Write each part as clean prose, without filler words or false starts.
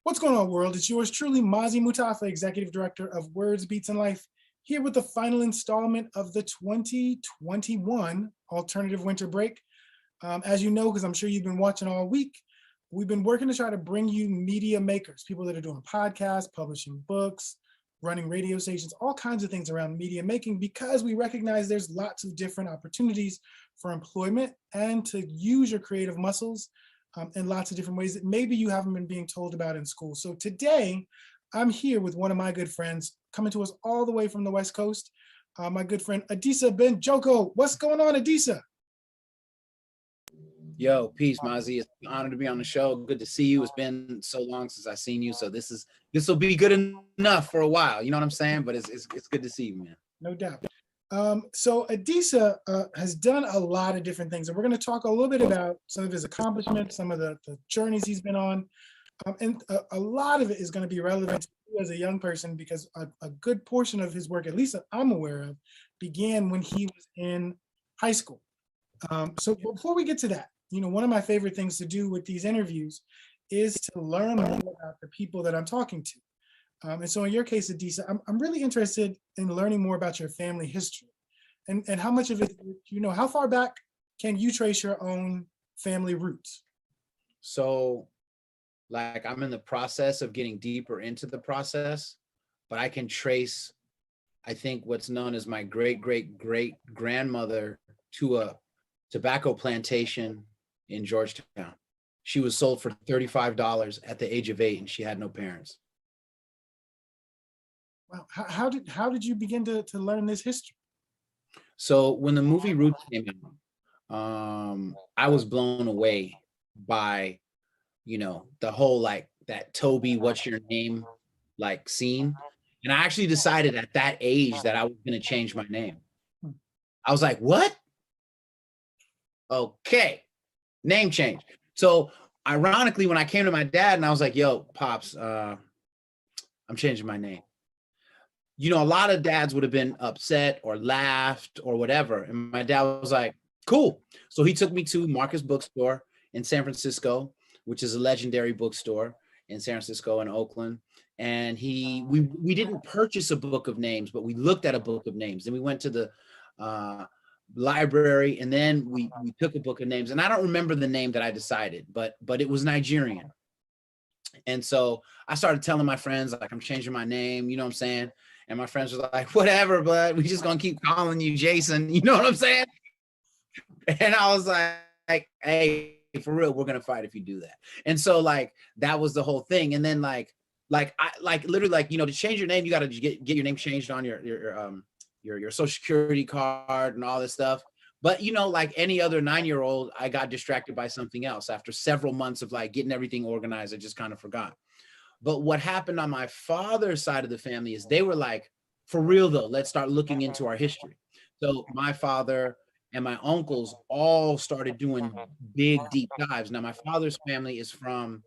What's going on, world? It's yours truly, Mazi Mutafa, Executive Director of Words, Beats, and Life, here with the final installment of the 2021 Alternative Winter Break. As you know, because I'm sure you've been watching all week, we've been working to try to bring you media makers, people that are doing podcasts, publishing books, running radio stations, all kinds of things around media making, because we recognize there's lots of different opportunities for employment and to use your creative muscles in lots of different ways that maybe you haven't been being told about in school. So today, I'm here with one of my good friends coming to us all the way from the West Coast, my good friend Adisa Banjoko. What's going on, Adisa? Yo, peace, Mazi. It's an honor to be on the show. Good to see you. It's been so long since I've seen you, so this will be good enough for a while. You know what I'm saying? But it's good to see you, man. No doubt. So Adisa has done a lot of different things, and we're going to talk a little bit about some of his accomplishments, some of the journeys he's been on, and a lot of it is going to be relevant to you as a young person, because a good portion of his work, at least that I'm aware of, began when he was in high school. So before we get to that, you know, one of my favorite things to do with these interviews is to learn more about the people that I'm talking to. And so in your case, Adisa, I'm really interested in learning more about your family history and how much of it, you know, how far back can you trace your own family roots? So, like, I'm in the process of getting deeper into the process, but I can trace, I think, what's known as my great-great-great-grandmother to a tobacco plantation in Georgetown. She was sold for $35 at the age of 8, and she had no parents. Wow. How did you begin to learn this history? So when the movie Roots came out, I was blown away by, you know, the whole, like, that Toby, what's your name, like, scene. And I actually decided at that age that I was going to change my name. I was like, what? Okay, name change. So ironically, when I came to my dad and I was like, yo, Pops, I'm changing my name. You know, a lot of dads would have been upset or laughed or whatever. And my dad was like, cool. So he took me to Marcus Bookstore in San Francisco, which is a legendary bookstore in San Francisco and Oakland. And we didn't purchase a book of names, but we looked at a book of names. Then we went to the library, and then we took a book of names. And I don't remember the name that I decided, but it was Nigerian. And so I started telling my friends, like, I'm changing my name, you know what I'm saying? And my friends were like, whatever, but we just gonna keep calling you Jason, you know what I'm saying? And I was like, hey, for real, we're gonna fight if you do that. And so, like, that was the whole thing. And then I literally, like, you know, to change your name, you gotta get your name changed on your social security card and all this stuff. But, you know, like any other 9-year-old, I got distracted by something else. After several months of, like, getting everything organized, I just kind of forgot. But what happened on my father's side of the family is they were like, for real though, let's start looking into our history. So my father and my uncles all started doing big, deep dives. Now, my father's family is from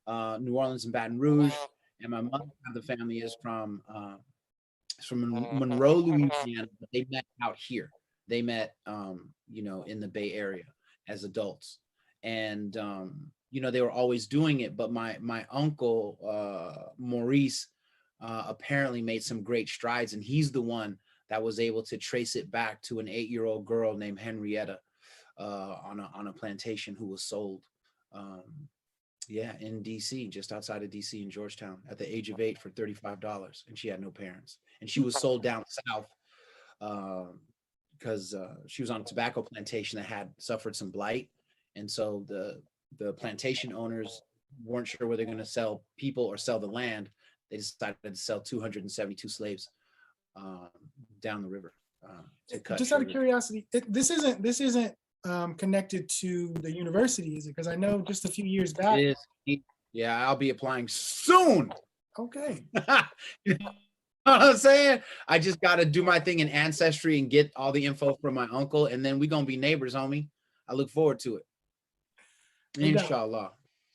New Orleans and Baton Rouge, and my mother's side of the family is from Monroe, Louisiana, but they met out here. They met, you know, in the Bay Area as adults. And, you know, they were always doing it. But my uncle, Maurice, apparently made some great strides. And he's the one that was able to trace it back to an 8-year-old girl named Henrietta on a plantation who was sold, in DC, just outside of DC in Georgetown, at the age of 8 for $35. And she had no parents. And she was sold down south because she was on a tobacco plantation that had suffered some blight. And so the plantation owners weren't sure whether they're going to sell people or sell the land. They decided to sell 272 slaves down the river. To cut just out of curiosity, this isn't connected to the university, is it? Because I know just a few years back. Yeah, I'll be applying soon. Okay. You know what I'm saying? I just got to do my thing in Ancestry and get all the info from my uncle, and then we're going to be neighbors, homie. I look forward to it. Inshallah.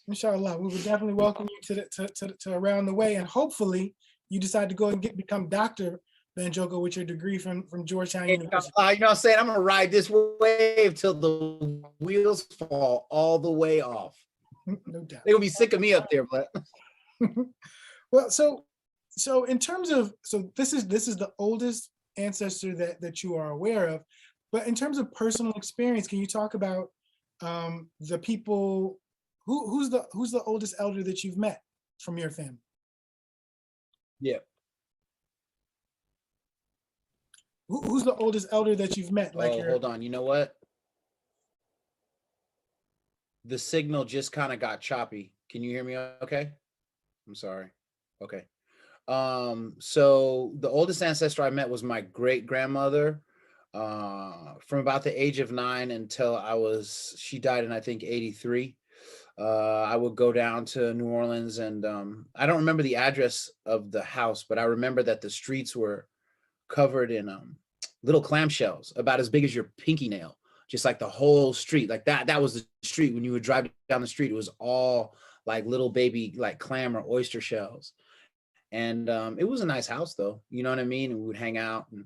Inshallah, we would definitely welcome you to around the way, and hopefully you decide to go and become Dr. Banjoko with your degree from Georgetown University. You know what I'm saying? I'm gonna ride this wave till the wheels fall all the way off. No doubt. They're gonna be sick of me up there, but Well, so in terms of, so this is the oldest ancestor that you are aware of, but in terms of personal experience, can you talk about the people who's the oldest elder that you've met from your family? yeah. Who's the oldest elder that you've met? Like Oh, your hold on. You know what? The signal just kind of got choppy. Can you hear me okay? I'm sorry. Okay. So the oldest ancestor I met was my great grandmother, from about the age of 9 until she died in, I think, 83. I would go down to New Orleans, and I don't remember the address of the house, but I remember that the streets were covered in little clamshells about as big as your pinky nail, just like the whole street. Like that was the street. When you would drive down the street, it was all like little baby like clam or oyster shells. And it was a nice house, though, you know what I mean? And we would hang out, and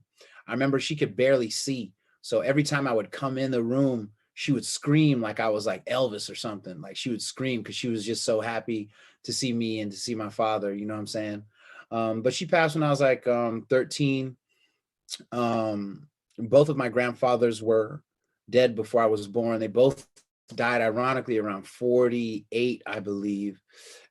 I remember she could barely see, so every time I would come in the room, she would scream like I was like Elvis or something. Like she would scream because she was just so happy to see me and to see my father, you know what I'm saying? But she passed when I was like 13. Both of my grandfathers were dead before I was born. They both died ironically around 48, I believe.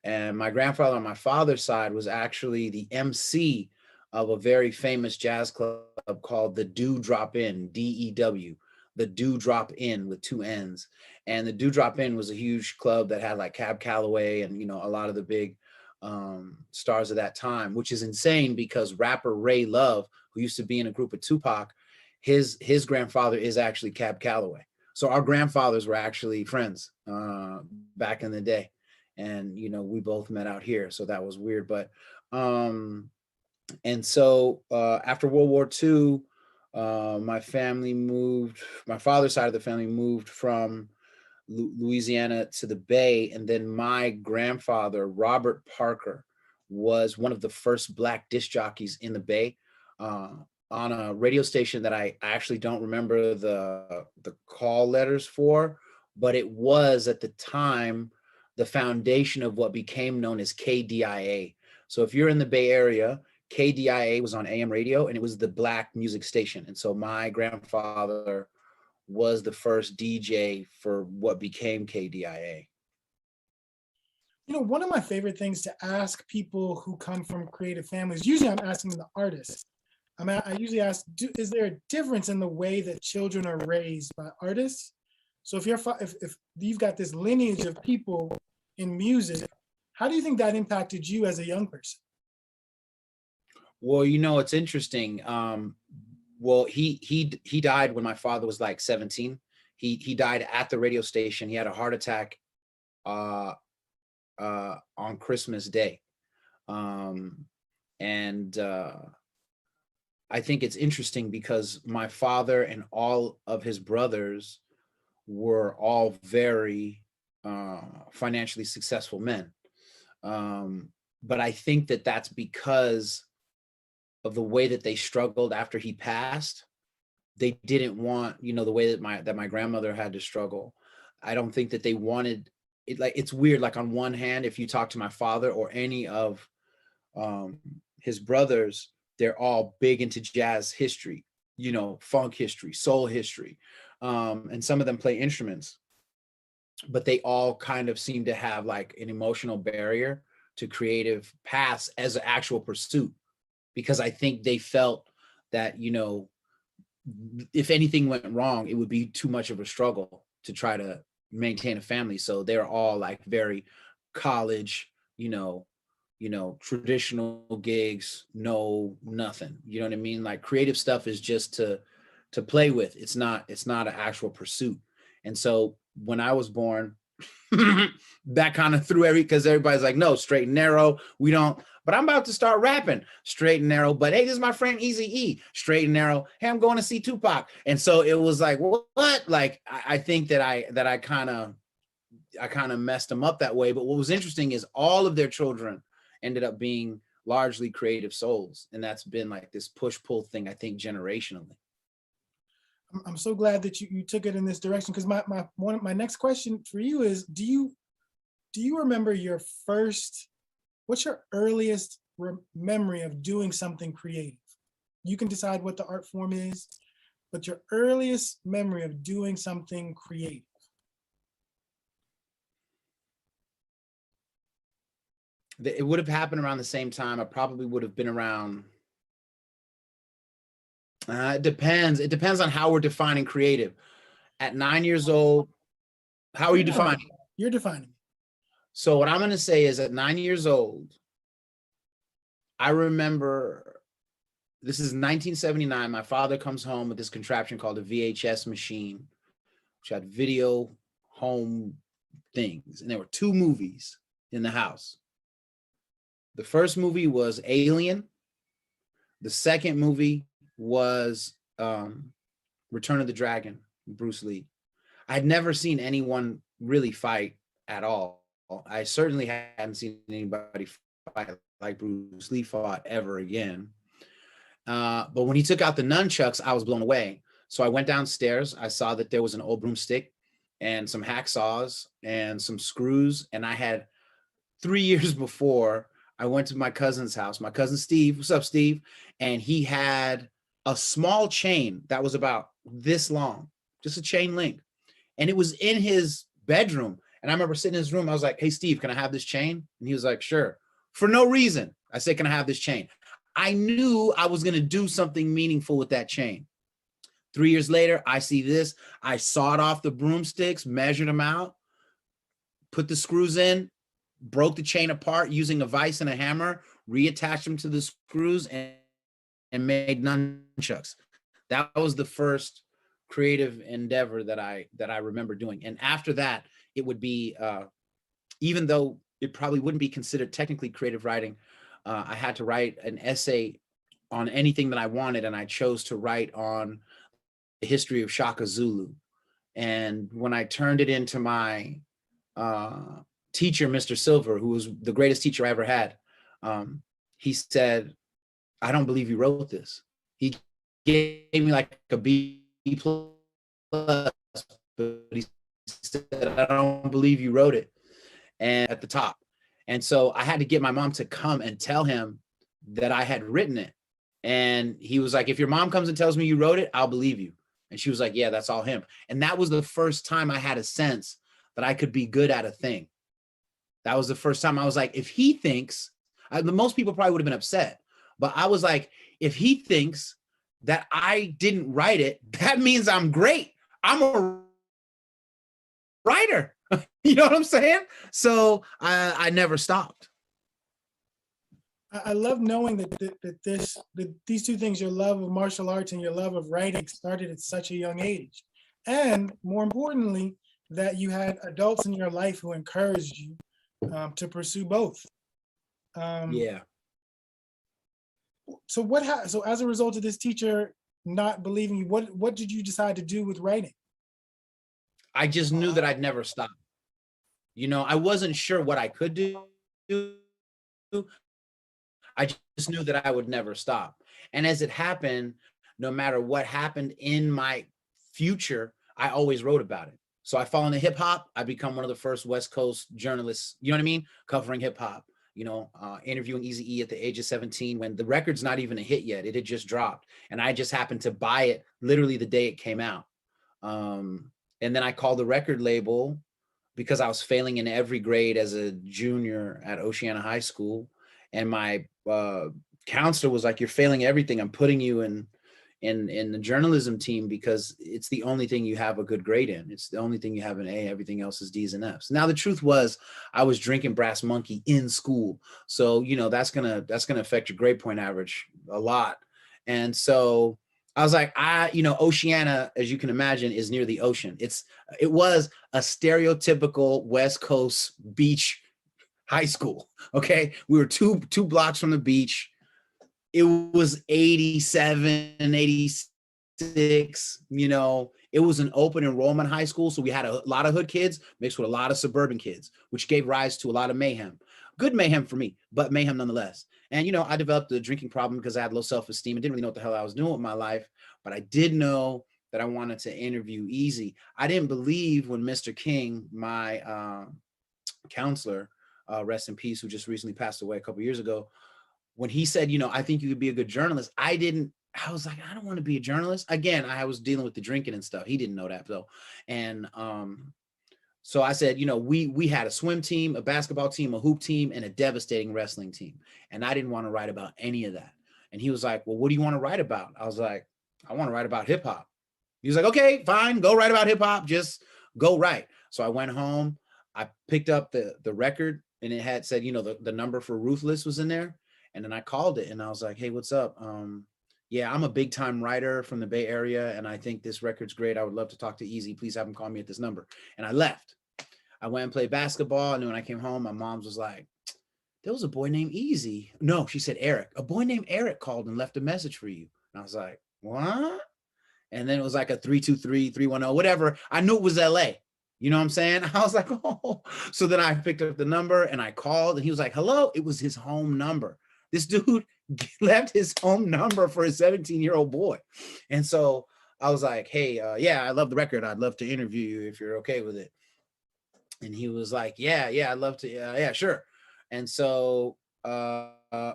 And my grandfather on my father's side was actually the MC of a very famous jazz club called the Dew Drop In, DEW, the Dew Drop In with 2 N's. And the Dew Drop In was a huge club that had like Cab Calloway and, you know, a lot of the big stars of that time, which is insane because rapper Ray Love, who used to be in a group with Tupac, his grandfather is actually Cab Calloway. So our grandfathers were actually friends back in the day. And, you know, we both met out here. So that was weird. But, and so after World War II, my father's side of the family moved from Louisiana to the Bay. And then my grandfather, Robert Parker, was one of the first Black disc jockeys in the Bay, on a radio station that I actually don't remember the call letters for, but it was at the time the foundation of what became known as KDIA. So if you're in the Bay Area, KDIA was on AM radio, and it was the Black music station. And so my grandfather was the first DJ for what became KDIA. You know, one of my favorite things to ask people who come from creative families, usually I'm asking the artists. I usually ask, is there a difference in the way that children are raised by artists? So if you've got this lineage of people in music, how do you think that impacted you as a young person? Well, you know, it's interesting. Well, he died when my father was like 17. He died at the radio station. He had a heart attack on Christmas Day. And I think it's interesting because my father and all of his brothers were all very financially successful men. But I think that that's because of the way that they struggled after he passed. They didn't want, you know, the way that my grandmother had to struggle. I don't think that they wanted it. Like, it's weird. Like, on one hand, if you talk to my father or any of his brothers, they're all big into jazz history, you know, funk history, soul history. And some of them play instruments, but they all kind of seem to have like an emotional barrier to creative paths as an actual pursuit, because I think they felt that, you know, if anything went wrong, it would be too much of a struggle to try to maintain a family. So they're all like very college, traditional gigs, no nothing. You know what I mean? Like, creative stuff is just to play with. It's not an actual pursuit. And so when I was born, that kind of threw because everybody's like, no, straight and narrow. We don't, but I'm about to start rapping straight and narrow. But hey, this is my friend Easy E, straight and narrow. Hey, I'm going to see Tupac. And so it was like, what? Like, I think that I kind of messed them up that way. But what was interesting is all of their children ended up being largely creative souls. And that's been like this push-pull thing, I think, generationally. I'm so glad that you took it in this direction, because my next question for you is, do you do you remember what's your earliest memory of doing something creative? You can decide what the art form is, but your earliest memory of doing something creative. It would have happened around the same time. I probably would have been around. It depends. It depends on how we're defining creative. At 9 years old, how are you defining? You're defining. So what I'm going to say is at 9 years old, I remember, this is 1979. My father comes home with this contraption called a VHS machine, which had video home things. And there were two movies in the house. The first movie was Alien. The second movie was Return of the Dragon, Bruce Lee. I'd never seen anyone really fight at all. I certainly hadn't seen anybody fight like Bruce Lee fought ever again. But when he took out the nunchucks, I was blown away. So I went downstairs. I saw that there was an old broomstick and some hacksaws and some screws. And I had 3 years before, I went to my cousin's house, my cousin Steve. What's up, Steve? And he had a small chain that was about this long, just a chain link. And it was in his bedroom. And I remember sitting in his room. I was like, hey, Steve, can I have this chain? And he was like, sure. For no reason. I said, can I have this chain? I knew I was going to do something meaningful with that chain. 3 years later, I see this. I sawed off the broomsticks, measured them out, put the screws in, broke the chain apart using a vise and a hammer, reattached them to the screws, and made nunchucks. That was the first creative endeavor that I remember doing. And after that, it would be, even though it probably wouldn't be considered technically creative writing, I had to write an essay on anything that I wanted, and I chose to write on the history of Shaka Zulu. And when I turned it into my teacher, Mr. Silver, who was the greatest teacher I ever had, he said, I don't believe you wrote this. He gave me like a B plus, but he said, I don't believe you wrote it. And at the top. And so I had to get my mom to come and tell him that I had written it. And he was like, if your mom comes and tells me you wrote it, I'll believe you. And she was like, yeah, that's all him. And that was the first time I had a sense that I could be good at a thing. That was the first time I was like, if he thinks, most people probably would have been upset, but I was like, if he thinks that I didn't write it, that means I'm great. I'm a writer. You know what I'm saying? So I never stopped. I love knowing that these two things, your love of martial arts and your love of writing, started at such a young age. And more importantly, that you had adults in your life who encouraged you to pursue both. Yeah. So as a result of this teacher not believing you, what did you decide to do with writing? I just knew that I'd never stop. You know, I wasn't sure what I could do. I just knew that I would never stop. And as it happened, no matter what happened in my future, I always wrote about it. So I fall into hip hop. I become one of the first West Coast journalists, you know what I mean? Covering hip hop, interviewing Eazy-E at the age of 17 when the record's not even a hit yet. It had just dropped. And I just happened to buy it literally the day it came out. And then I called the record label because I was failing in every grade as a junior at Oceana High School. And my counselor was like, you're failing everything. I'm putting you in the journalism team because it's the only thing you have a good grade in. It's the only thing you have an A. Everything else is D's and F's. Now, the truth was I was drinking Brass Monkey in school. So, that's going to affect your grade point average a lot. And so I was like, Oceana, as you can imagine, is near the ocean. It was a stereotypical West Coast beach high school. Okay. We were two blocks from the beach. It was 87, 86, it was an open enrollment high school. So we had a lot of hood kids mixed with a lot of suburban kids, which gave rise to a lot of mayhem. Good mayhem for me, but mayhem nonetheless. And, I developed a drinking problem because I had low self-esteem. I didn't really know what the hell I was doing with my life, but I did know that I wanted to interview Eazy. I didn't believe when Mr. King, my counselor, rest in peace, who just recently passed away a couple years ago, when he said, I think you could be a good journalist, I was like, I don't want to be a journalist. Again, I was dealing with the drinking and stuff. He didn't know that though. And so I said, we had a swim team, a basketball team, a hoop team, and a devastating wrestling team. And I didn't want to write about any of that. And he was like, well, what do you want to write about? I was like, I want to write about hip hop. He was like, okay, fine, go write about hip hop. Just go write. So I went home, I picked up the record, and it had said, the number for Ruthless was in there. And then I called it and I was like, hey, what's up? Yeah, I'm a big time writer from the Bay Area, and I think this record's great. I would love to talk to Easy. Please have him call me at this number. And I left. I went and played basketball. And then when I came home, my mom was like, there was a boy named Easy. No, she said Eric. A boy named Eric called and left a message for you. And I was like, what? And then it was like a 323-310, whatever. I knew it was LA. You know what I'm saying? I was like, oh. So then I picked up the number and I called, and he was like, hello. It was his home number. This dude left his home number for a 17-year-old boy. And so I was like, hey, yeah, I love the record. I'd love to interview you if you're okay with it. And he was like, yeah, I'd love to. Yeah, sure. And so my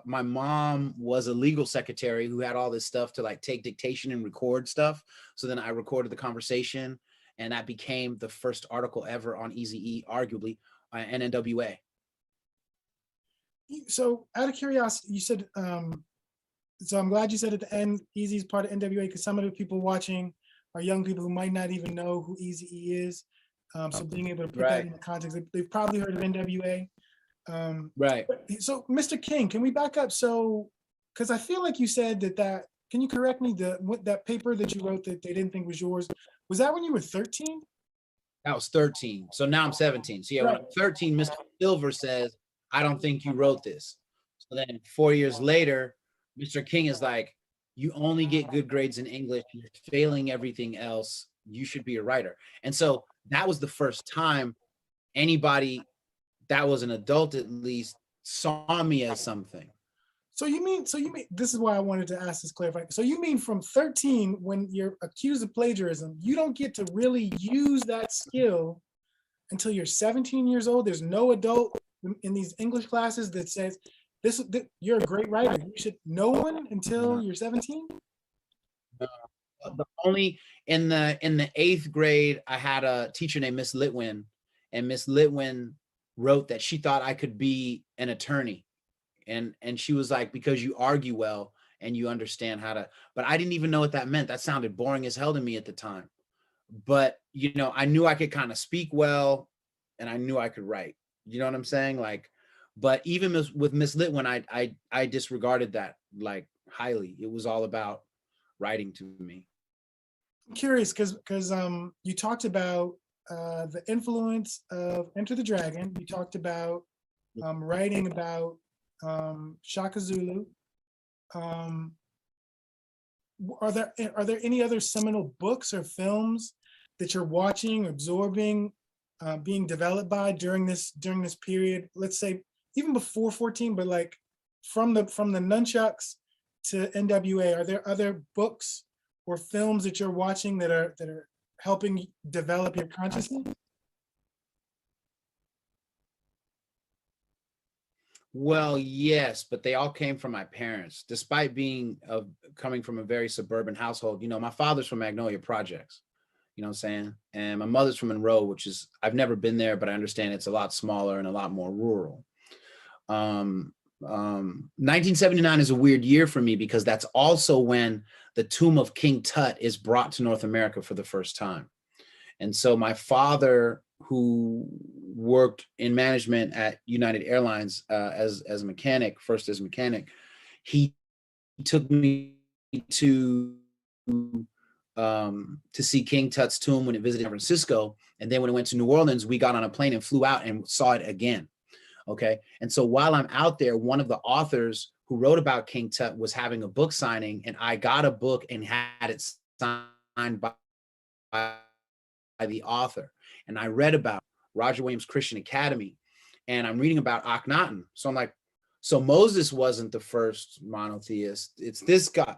mom was a legal secretary who had all this stuff to like take dictation and record stuff. So then I recorded the conversation, and that became the first article ever on Eazy-E, arguably, and NWA. So out of curiosity, you said, so I'm glad you said at the end, Eazy's part of NWA, because some of the people watching are young people who might not even know who Eazy-E is. So being able to put that in the context, they've probably heard of NWA. Right. So Mr. King, can we back up? So, because I feel like you said that, can you correct me, that paper that you wrote that they didn't think was yours, was that when you were 13? That was 13. So now I'm 17. So yeah, right. When I'm 13, Mr. Silver says, I don't think you wrote this. So then 4 years later, Mr. King is like, you only get good grades in English, you're failing everything else, you should be a writer. And so that was the first time anybody that was an adult at least saw me as something. So you mean, this is why I wanted to ask this clarifying. So you mean from 13, when you're accused of plagiarism, you don't get to really use that skill until you're 17 years old? There's no adult in these English classes that says, this you're a great writer. You should, no one until you're 17? The only, in the 8th grade, I had a teacher named Miss Litwin, and Miss Litwin wrote that she thought I could be an attorney. And she was like, because you argue well and you understand how to, but I didn't even know what that meant. That sounded boring as hell to me at the time. But, I knew I could kind of speak well, and I knew I could write. You know what I'm saying? Like, but even with Miss Litwin, I disregarded that like highly. It was all about writing to me. I'm curious because you talked about the influence of Enter the Dragon. You talked about writing about Shaka Zulu. Are there any other seminal books or films that you're watching, absorbing, being developed by during this period? Let's say even before 14, but like from the nunchucks to NWA, are there other books or films that you're watching that are helping develop your consciousness? Well, yes, but they all came from my parents, despite being coming from a very suburban household. My father's from Magnolia Projects, you know what I'm saying? And my mother's from Monroe, which is, I've never been there, but I understand it's a lot smaller and a lot more rural. 1979 is a weird year for me because that's also when the tomb of King Tut is brought to North America for the first time. And so my father, who worked in management at United Airlines as a mechanic, first as a mechanic, he took me to see King Tut's tomb when it visited San Francisco. And then when it went to New Orleans, we got on a plane and flew out and saw it again. Okay. And so while I'm out there, one of the authors who wrote about King Tut was having a book signing, and I got a book and had it signed by the author. And I read about Roger Williams Christian Academy, and I'm reading about Akhenaten. So I'm like, so Moses wasn't the first monotheist. It's this guy,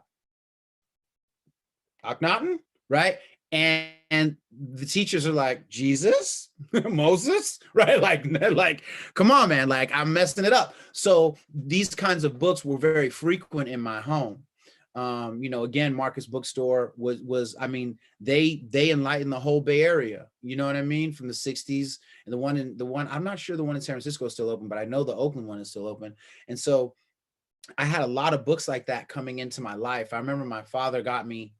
Akhenaten, right? and the teachers are like, Jesus, Moses, right? Like, come on, man, like I'm messing it up. So these kinds of books were very frequent in my home. You know, again, Marcus Bookstore was I mean, they enlightened the whole Bay Area, you know what I mean, from the 60s. And the one I'm not sure the one in San Francisco is still open, but I know the Oakland one is still open. And so I had a lot of books like that coming into my life. I remember my father got me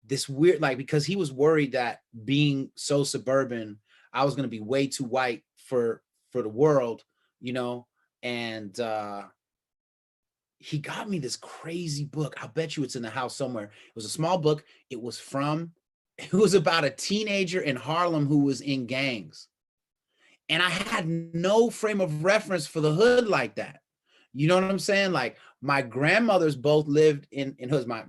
this weird, like, because he was worried that being so suburban, I was going to be way too white for the world, you know. And he got me this crazy book. I'll bet you it's in the house somewhere. It was a small book. It was about a teenager in Harlem who was in gangs. And I had no frame of reference for the hood like that. You know what I'm saying? Like, my grandmothers both lived in hoods. My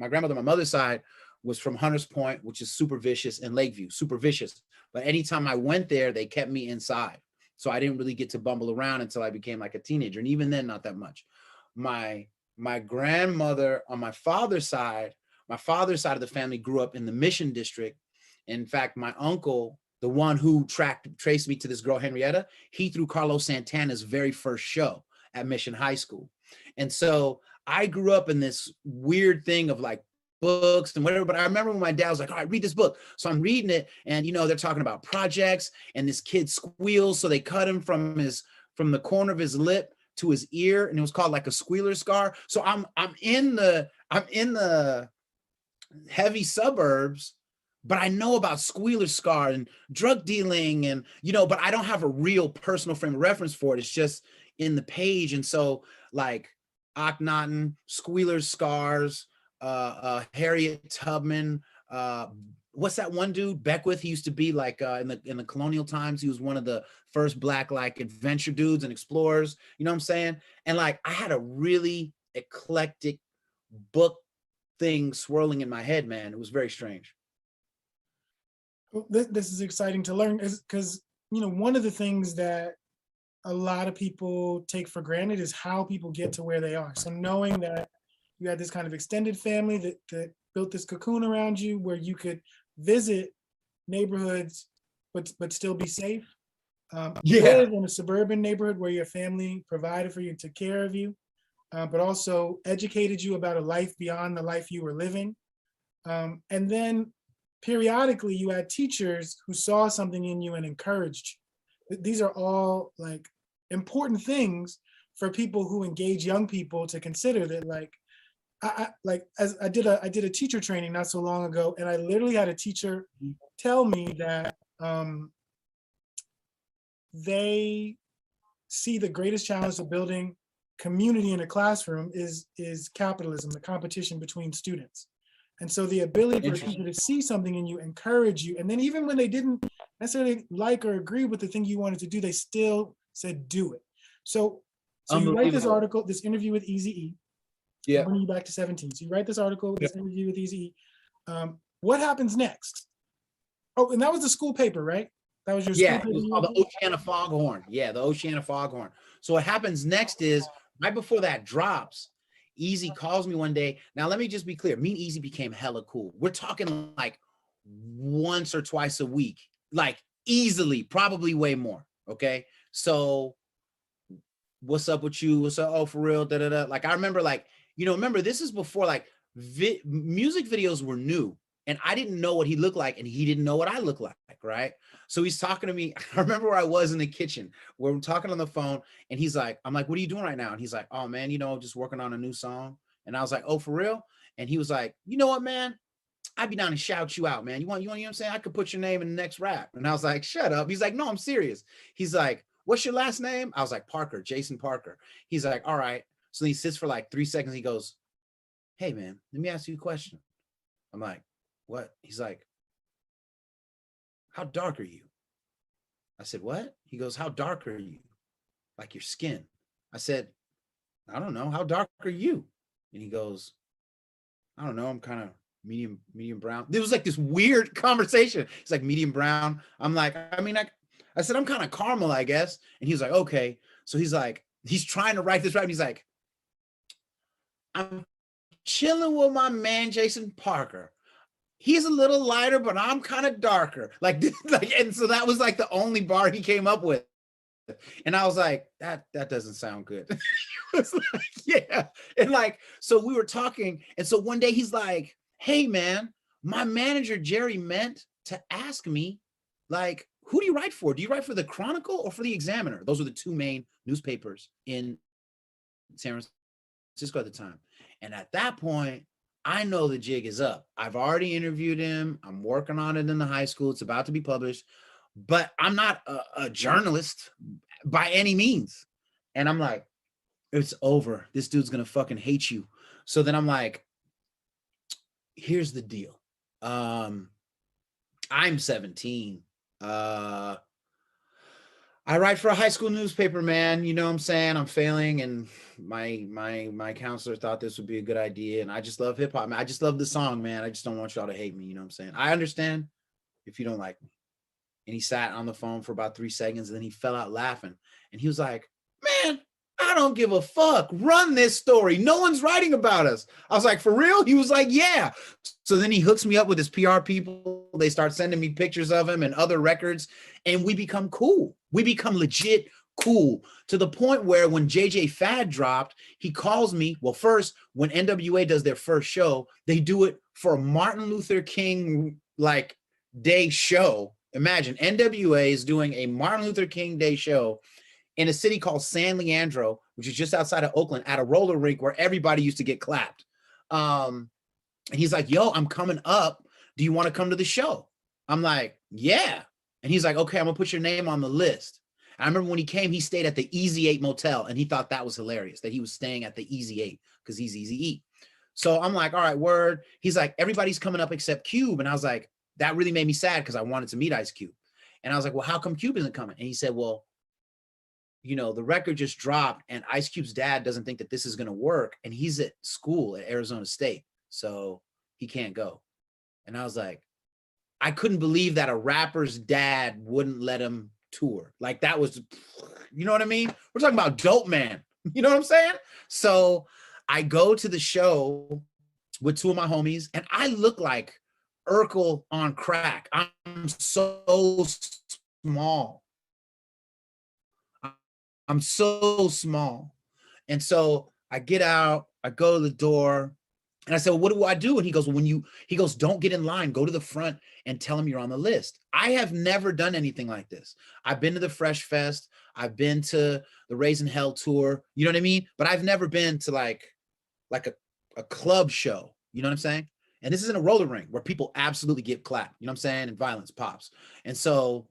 grandmother, my mother's side, was from Hunters Point, which is super vicious, and Lakeview, super vicious. But anytime I went there, they kept me inside. So I didn't really get to bumble around until I became like a teenager. And even then, not that much. My grandmother on my father's side of the family grew up in the Mission District. In fact, my uncle, the one who traced me to this girl, Henrietta, he threw Carlos Santana's very first show at Mission High School. And so I grew up in this weird thing of like books and whatever, but I remember when my dad was like, all right, read this book. So I'm reading it, and you know, they're talking about projects, and this kid squeals, so they cut him from the corner of his lip to his ear, and it was called like a squealer scar. So I'm in the heavy suburbs, but I know about squealer scar and drug dealing, and you know, but I don't have a real personal frame of reference for it. It's just in the page. And so like Akhenaten, squealer scars, Harriet Tubman, what's that one dude, Beckwith? He used to be like in the colonial times, he was one of the first black like adventure dudes and explorers, you know what I'm saying? And like I had a really eclectic book thing swirling in my head, man. It was very strange. Well, this is exciting to learn, because you know, one of the things that a lot of people take for granted is how people get to where they are. So knowing that you had this kind of extended family that built this cocoon around you where you could visit neighborhoods but still be safe. Live in a suburban neighborhood where your family provided for you and took care of you, but also educated you about a life beyond the life you were living. And then periodically you had teachers who saw something in you and encouraged you. These are all like important things for people who engage young people to consider, that like, I did a teacher training not so long ago, and I literally had a teacher tell me that they see the greatest challenge of building community in a classroom is capitalism, the competition between students. And so the ability for people to see something in you, encourage you, and then even when they didn't necessarily like or agree with the thing you wanted to do, they still said, do it. So you write this article, this interview with Eazy-E. Yeah. Bring you back to 17. So you write this article, this interview with Eazy-E. What happens next? Oh, and that was the school paper, right? That was your school paper. It was called the Oceana Foghorn. Yeah, the Oceana Foghorn. So what happens next is, right before that drops, Eazy calls me one day. Now, let me just be clear. Me and Eazy became hella cool. We're talking like once or twice a week, like easily, probably way more. Okay. So what's up with you? What's up? Oh, for real? Da, da, da. Like, I remember, like, you know, remember, this is before like music videos were new, and I didn't know what he looked like, and he didn't know what I look like, right? So he's talking to me. I remember where I was in the kitchen, where we're talking on the phone, and he's like, I'm like, what are you doing right now? And he's like, oh man, you know, just working on a new song. And I was like, oh, for real? And he was like, you know what, man? I'd be down to shout you out, man. You want, you know what I'm saying? I could put your name in the next rap. And I was like, shut up. He's like, no, I'm serious. He's like, what's your last name? I was like, Parker, Jason Parker. He's like, all right. So he sits for like 3 seconds. He goes, hey man, let me ask you a question. I'm like, what? He's like, how dark are you? I said, what? He goes, how dark are you? Like your skin. I said, I don't know. How dark are you? And he goes, I don't know. I'm kind of medium brown. There was like this weird conversation. He's like, medium brown. I'm like, I mean, I said, I'm kind of caramel, I guess. And he's like, okay. So he's like, he's trying to write this rap. He's like, I'm chilling with my man, Jason Parker. he's a little lighter, but I'm kind of darker. Like, and so that was like the only bar he came up with. And I was like, that doesn't sound good. Was like, yeah. And like, so we were talking. And so one day he's like, hey man, my manager Jerry meant to ask me, like, who do you write for? Do you write for the Chronicle or for the Examiner? Those were the two main newspapers in San Francisco at the time. And at that point, I know the jig is up. I've already interviewed him. I'm working on it in the high school. It's about to be published, but I'm not a journalist by any means. And I'm like, it's over. This dude's gonna fucking hate you. So then I'm like, here's the deal. I'm 17. I write for a high school newspaper, man. You know what I'm saying? I'm failing, and my counselor thought this would be a good idea. And I just love hip hop, man. I just love the song, man. I just don't want y'all to hate me. You know what I'm saying? I understand if you don't like me. And he sat on the phone for about 3 seconds, and then he fell out laughing. And he was like, man, I don't give a fuck. Run this story. No one's writing about us. I was like, for real? He was like, yeah. So then he hooks me up with his PR people. They start sending me pictures of him and other records, and we become cool. We become legit cool, to the point where when JJ Fad dropped, he calls me. Well, first, when NWA does their first show, they do it for a Martin Luther King like Day show. Imagine NWA is doing a Martin Luther King Day show in a city called San Leandro, which is just outside of Oakland, at a roller rink where everybody used to get clapped. And he's like, yo, I'm coming up. Do you want to come to the show? I'm like, yeah. And he's like, okay, I'm gonna put your name on the list. And I remember when he came, he stayed at the Easy 8 Motel, and he thought that was hilarious, that he was staying at the Easy 8 because he's Easy E. So I'm like, all right, word. He's like, everybody's coming up except Cube. And I was like, that really made me sad because I wanted to meet Ice Cube. And I was like, well, how come Cube isn't coming? And he said, well, you know, the record just dropped and Ice Cube's dad doesn't think that this is going to work. And he's at school at Arizona State, so he can't go. And I was like, I couldn't believe that a rapper's dad wouldn't let him tour. Like, that was, you know what I mean? We're talking about Dope Man. You know what I'm saying? So I go to the show with 2 of my homies, and I look like Urkel on crack. I'm so small. I'm so small. And so I get out, I go to the door, and I said, well, what do I do? And he goes, well, he goes, don't get in line, go to the front and tell him you're on the list. I have never done anything like this. I've been to the Fresh Fest. I've been to the Raising Hell tour. You know what I mean? But I've never been to like a club show. You know what I'm saying? And this is in a roller rink where people absolutely get clapped. You know what I'm saying? And violence pops. And so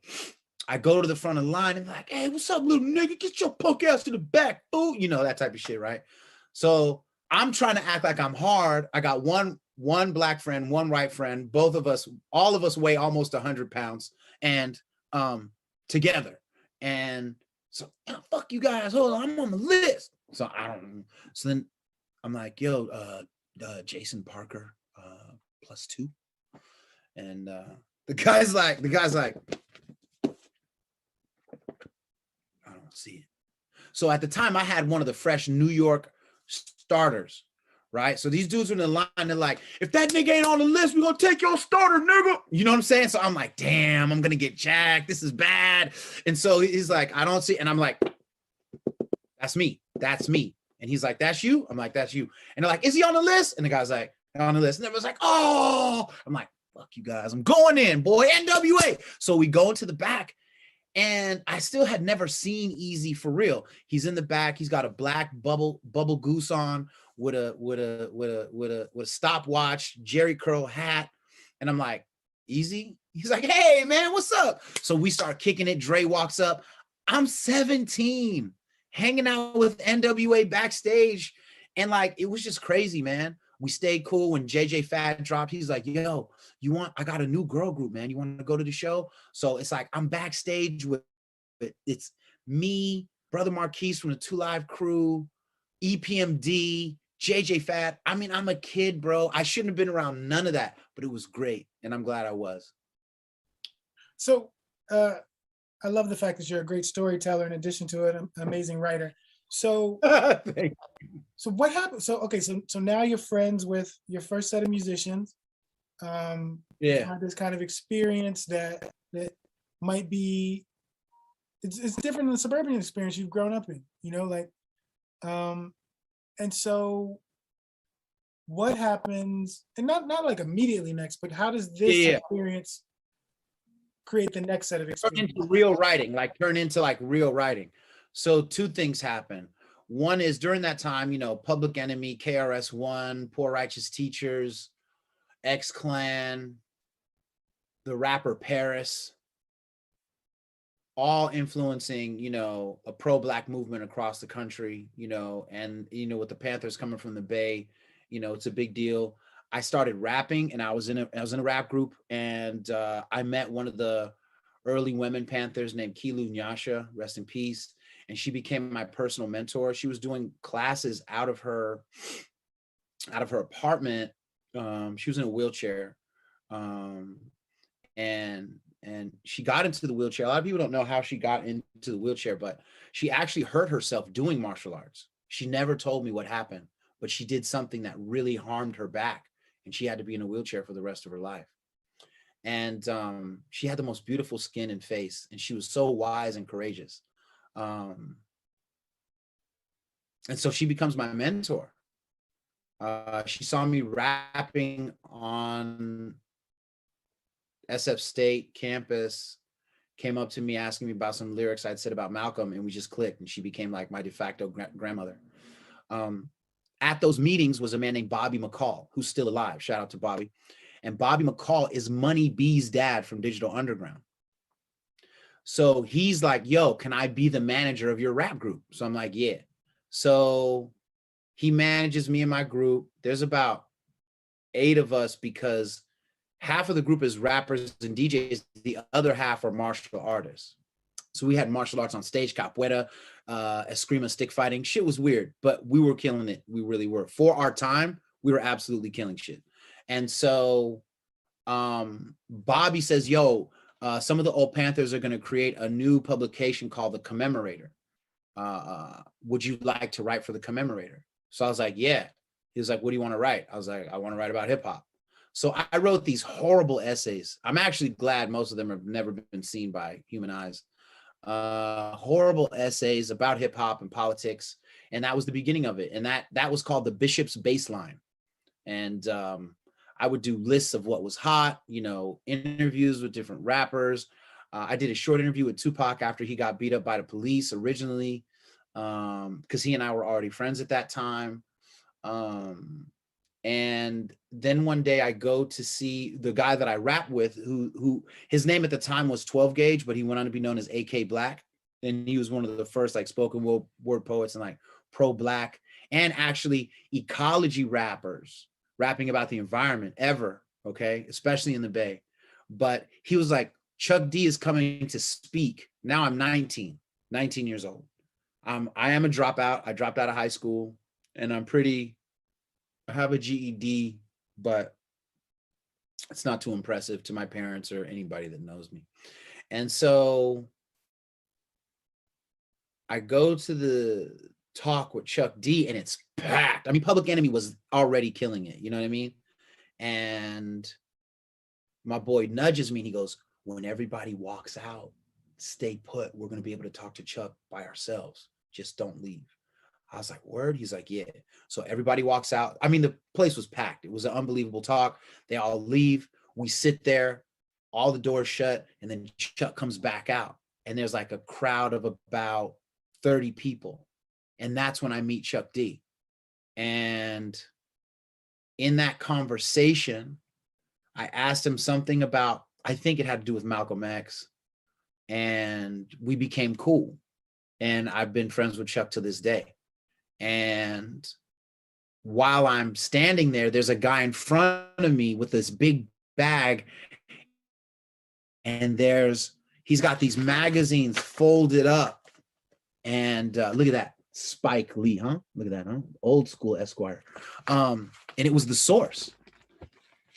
I go to the front of the line and like, hey, what's up, little nigga? Get your punk ass to the back, fool. You know, that type of shit, right? So I'm trying to act like I'm hard. I got one black friend, one white friend. Both of us, all of us weigh almost 100 pounds, and together. And so, oh, fuck you guys. Hold on, I'm on the list. So I don't. So then I'm like, yo, Jason Parker, +2, and the guy's like, I don't see it. So at the time, I had one of the fresh New York starters, right? So these dudes are in the line, they're like, if that nigga ain't on the list, we're gonna take your starter, nigga. You know what I'm saying? So I'm like, damn, I'm gonna get jacked. This is bad. And so he's like, I don't see, and I'm like, that's me. That's me. And he's like, that's you? I'm like, that's you. And they're like, is he on the list? And the guy's like, on the list. And everyone's like, oh, I'm like, fuck you guys. I'm going in, boy, NWA. So we go into the back, and I still had never seen Easy for real. He's in the back. He's got a black bubble goose on with a stopwatch, Jerry curl hat. And I'm like, Easy? He's like, hey man, what's up? So we start kicking it. Dre walks up. I'm 17, hanging out with NWA backstage. And like, it was just crazy, man. We stayed cool. When JJ Fad dropped, he's like, yo, I got a new girl group, man. You want to go to the show? So it's like, I'm backstage with, it's me, Brother Marquise from the 2 Live crew, EPMD, JJ Fad. I mean, I'm a kid, bro. I shouldn't have been around none of that, but it was great. And I'm glad I was. So I love the fact that you're a great storyteller in addition to an amazing writer. So, so what happened? So, okay, so now you're friends with your first set of musicians. Yeah. had this kind of experience that might be, it's different than the suburban experience you've grown up in, you know, like, and so what happens, and not like immediately next, but how does this Yeah. experience create the next set of Turn experiences? into real writing, turn into real writing. So two things happen. One is during that time, you know, Public Enemy, KRS-One, Poor Righteous Teachers, X-Clan, the rapper Paris, all influencing, you know, a pro-Black movement across the country, you know, and, you know, with the Panthers coming from the Bay, you know, it's a big deal. I started rapping, and I was in a rap group, and I met one of the early women Panthers named Kilu Nyasha, rest in peace. And she became my personal mentor. She was doing classes out of her apartment. She was in a wheelchair. And she got into the wheelchair. A lot of people don't know how she got into the wheelchair, but she actually hurt herself doing martial arts. She never told me what happened, but she did something that really harmed her back, and she had to be in a wheelchair for the rest of her life. And she had the most beautiful skin and face, and she was so wise and courageous. And so she becomes my mentor. She saw me rapping on SF State campus, came up to me asking me about some lyrics I'd said about Malcolm, and we just clicked, and she became like my de facto grandmother. At those meetings was a man named Bobby McCall, who's still alive. Shout out to Bobby. And Bobby McCall is Money B's dad from Digital Underground. So he's like, yo, can I be the manager of your rap group? So I'm like, yeah. So he manages me and my group. There's about 8 of us because half of the group is rappers and DJs. The other half are martial artists. So we had martial arts on stage, capoeira, eskrima, stick fighting. Shit was weird, but we were killing it. We really were. For our time, we were absolutely killing shit. And so Bobby says, yo, some of the old Panthers are going to create a new publication called The Commemorator. Would you like to write for The Commemorator? So I was like, yeah. He was like, what do you want to write? I was like, I want to write about hip hop. So I wrote these horrible essays. I'm actually glad most of them have never been seen by human eyes. Horrible essays about hip hop and politics. And that was the beginning of it. And that was called the Bishop's Baseline. And I would do lists of what was hot, you know, interviews with different rappers. I did a short interview with Tupac after he got beat up by the police originally, because he and I were already friends at that time. And then one day I go to see the guy that I rap with, who his name at the time was 12 Gauge, but he went on to be known as AK Black. And he was one of the first like spoken word poets and like pro-Black and actually ecology rappers rapping about the environment ever, okay, especially in the Bay. But he was like, Chuck D is coming to speak. Now I'm 19 years old. I am a dropout. I dropped out of high school, and I have a GED, but it's not too impressive to my parents or anybody that knows me. And so I go to the talk with Chuck D, and it's packed. I mean, Public Enemy was already killing it, you know what I mean? And my boy nudges me and he goes, when everybody walks out, stay put. We're going to be able to talk to Chuck by ourselves. Just don't leave. I was like, word? He's like, yeah. So everybody walks out. I mean, the place was packed. It was an unbelievable talk. They all leave. We sit there, all the doors shut, and then Chuck comes back out. And there's like a crowd of about 30 people. And that's when I meet Chuck D. And in that conversation, I asked him something about, I think it had to do with Malcolm X. And we became cool. And I've been friends with Chuck to this day. And while I'm standing there, there's a guy in front of me with this big bag. And he's got these magazines folded up. And look at that. Spike Lee, huh? Look at that, huh? Old school Esquire. And it was The Source.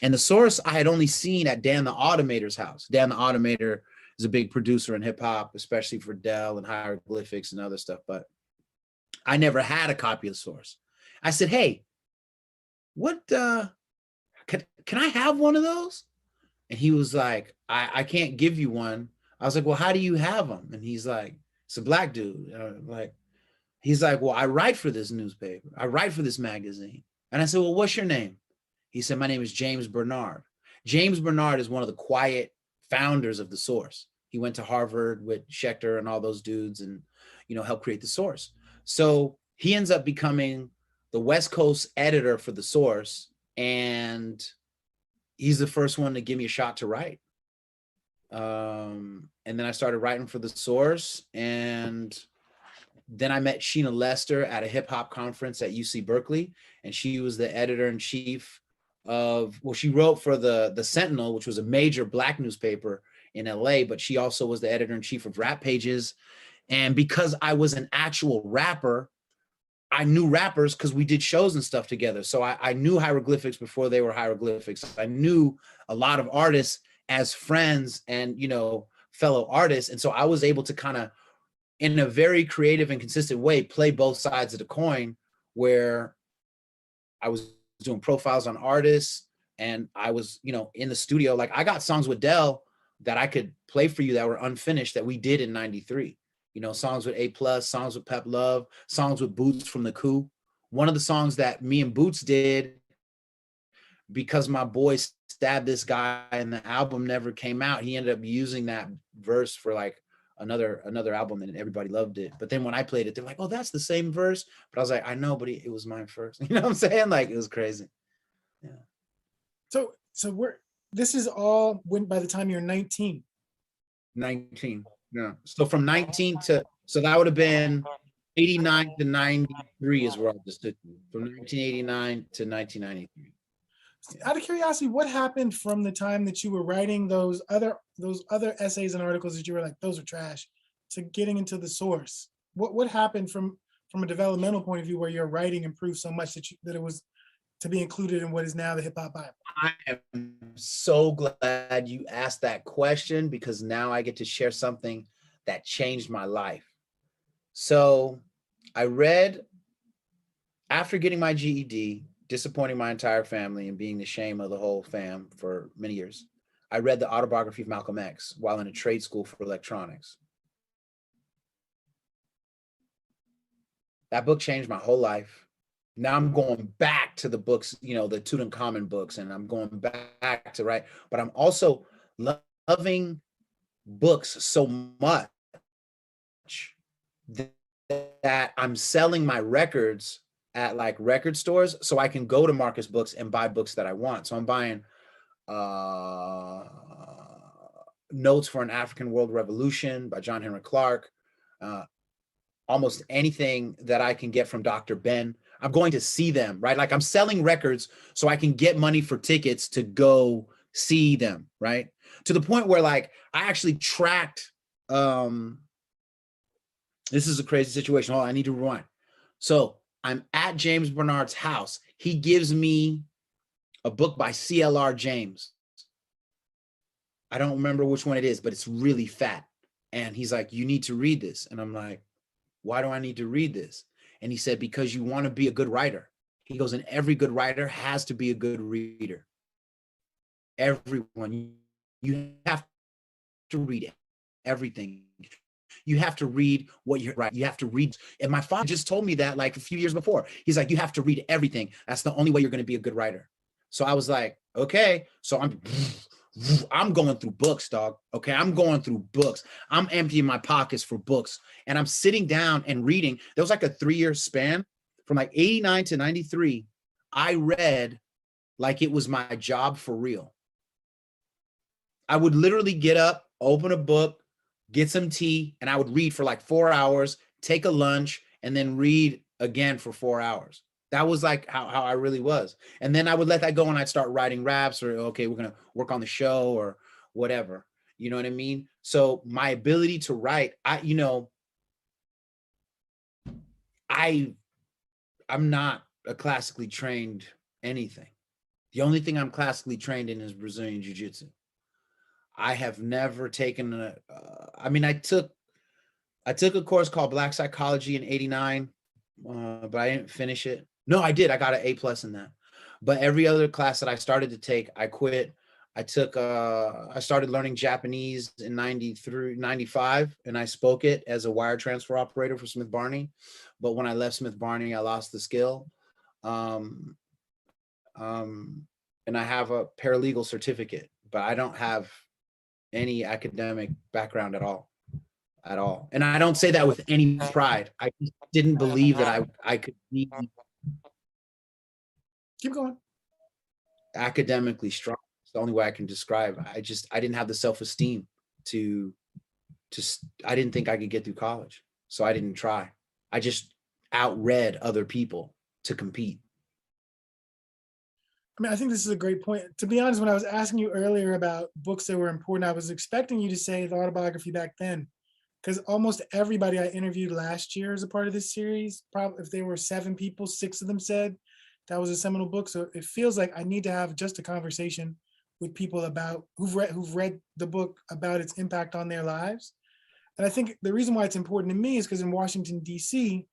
And The Source I had only seen at Dan the Automator's house. Dan the Automator is a big producer in hip hop, especially for Dell and Hieroglyphics and other stuff. But I never had a copy of The Source. I said, hey, what can can I have one of those? And he was like, I can't give you one. I was like, well, how do you have them? And he's like, it's a black dude. He's like, well, I write for this newspaper. I write for this magazine. And I said, well, what's your name? He said, my name is James Bernard. James Bernard is one of the quiet founders of The Source. He went to Harvard with Schechter and all those dudes and, helped create The Source. So he ends up becoming the West Coast editor for The Source. And he's the first one to give me a shot to write. And then I started writing for The Source. And then I met Sheena Lester at a hip hop conference at UC Berkeley. And she was the editor-in-chief she wrote for the Sentinel, which was a major black newspaper in LA, but she also was the editor-in-chief of Rap Pages. And because I was an actual rapper, I knew rappers because we did shows and stuff together. So I knew hieroglyphics before they were hieroglyphics. I knew a lot of artists as friends and, fellow artists. And so I was able to kind of, in a very creative and consistent way, play both sides of the coin, where I was doing profiles on artists and I was, in the studio. Like, I got songs with Dell that I could play for you that were unfinished that we did in 93. Songs with A+, songs with Pep Love, songs with Boots from the Coup. One of the songs that me and Boots did, because my boy stabbed this guy and the album never came out, he ended up using that verse for like another album and everybody loved it. But then when I played it, they're like, oh, that's the same verse. But I was like, I know, but it was mine first. You know what I'm saying? Like, it was crazy. Yeah. So this is all when by the time you're 19. 19. Yeah. So from 19 to, so that would have been 89 to 93 is where I just took you. From 1989 to 1993. Out of curiosity, what happened from the time that you were writing those other essays and articles that you were like, those are trash, to getting into The Source? What happened from a developmental point of view where your writing improved so much that it was to be included in what is now the Hip Hop Bible? I am so glad you asked that question, because now I get to share something that changed my life. So I read, after getting my GED, disappointing my entire family and being the shame of the whole fam for many years, I read the autobiography of Malcolm X while in a trade school for electronics. That book changed my whole life. Now I'm going back to the books, the Tutankhamun books, and I'm going back to write, but I'm also loving books so much that I'm selling my records at like record stores so I can go to Marcus Books and buy books that I want. So I'm buying Notes for an African World Revolution by John Henrik Clarke, almost anything that I can get from Dr. Ben. I'm going to see them, right? Like, I'm selling records so I can get money for tickets to go see them, right? To the point where, like, I actually tracked, this is a crazy situation. Hold on, I need to rewind. So I'm at James Bernard's house. He gives me a book by CLR James. I don't remember which one it is, but it's really fat. And he's like, you need to read this. And I'm like, why do I need to read this? And he said, because you want to be a good writer. He goes, and every good writer has to be a good reader. Everyone, you have to read everything. You have to read what you're right. You have to read. And my father just told me that like a few years before. He's like, you have to read everything. That's the only way you're going to be a good writer. So I was like, okay. So I'm going through books, dog. Okay. I'm going through books. I'm emptying my pockets for books. And I'm sitting down and reading. There was like a 3-year span from like 89 to 93. I read like it was my job for real. I would literally get up, open a book, get some tea, and I would read for like 4 hours, take a lunch, and then read again for 4 hours. That was like how I really was. And then I would let that go and I'd start writing raps, or, okay, we're going to work on the show or whatever. You know what I mean? So my ability to write, I'm not a classically trained anything. The only thing I'm classically trained in is Brazilian Jiu-Jitsu. I have never taken I took a course called Black Psychology in 89, but I didn't finish it. No, I did. I got an A+ in that. But every other class that I started to take, I quit. I started learning Japanese in 93, 95, and I spoke it as a wire transfer operator for Smith Barney. But when I left Smith Barney, I lost the skill. Um, and I have a paralegal certificate, but I don't have any academic background at all. At all. And I don't say that with any pride. I just didn't believe that I could be Keep going. academically strong. It's the only way I can describe. I didn't have the self-esteem to I didn't think I could get through college. So I didn't try. I just outread other people to compete. I mean, I think this is a great point. To be honest, when I was asking you earlier about books that were important, I was expecting you to say the autobiography back then, because almost everybody I interviewed last year as a part of this series, probably if there were 7 people, 6 of them said that was a seminal book. So it feels like I need to have just a conversation with people about who've read the book, about its impact on their lives. And I think the reason why it's important to me is because in Washington, D.C.,